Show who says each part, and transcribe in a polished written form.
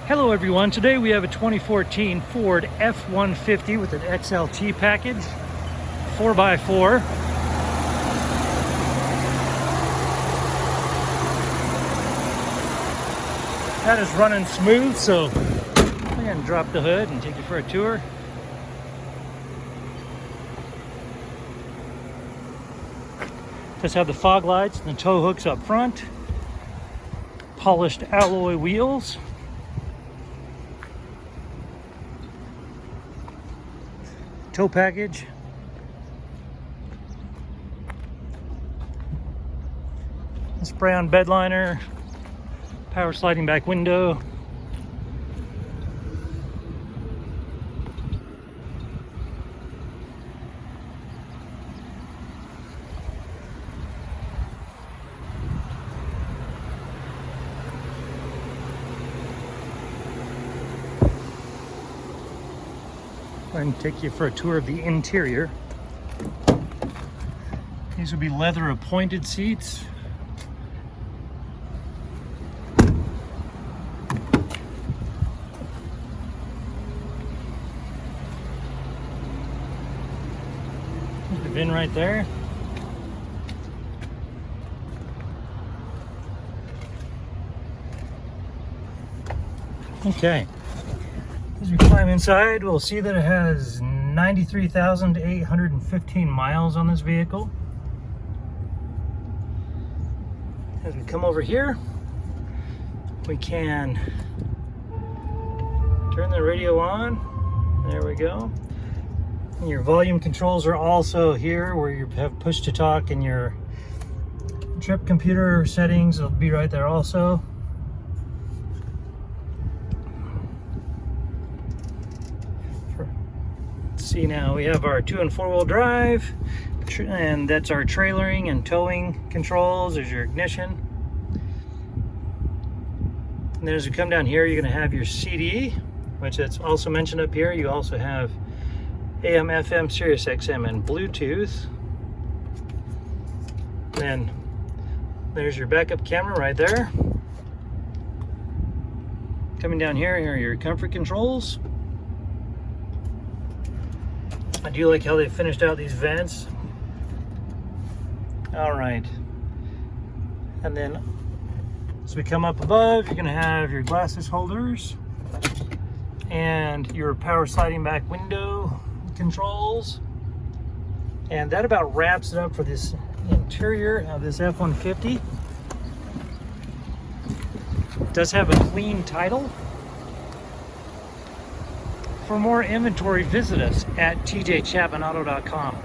Speaker 1: Hello everyone, today we have a 2014 Ford F-150 with an XLT package, 4x4. That is running smooth, so I'm going to drop the hood and take you for a tour. Does have the fog lights and the tow hooks up front, polished alloy wheels. Tow package. Spray on bed liner, power sliding back window. I'm going to take you for a tour of the interior. These would be leather appointed seats. There's the bin right there. Okay. As we climb inside, we'll see that it has 93,815 miles on this vehicle. As we come over here, we can turn the radio on. There we go. And your volume controls are also here, where you have push to talk, and your trip computer settings will be right there also. See, now we have our 2- and 4-wheel drive, and that's our trailering and towing controls. There's your ignition. And then as we come down here, you're going to have your CD, which it's also mentioned up here. You also have AM, FM, Sirius XM, and Bluetooth. Then there's your backup camera right there. Coming down here are your comfort controls. I do like how they finished out these vents. All right. And then as we come up above, you're going to have your glasses holders and your power sliding back window controls. And that about wraps it up for this interior of this F-150. It does have a clean title. For more inventory, visit us at tjchapmanauto.com.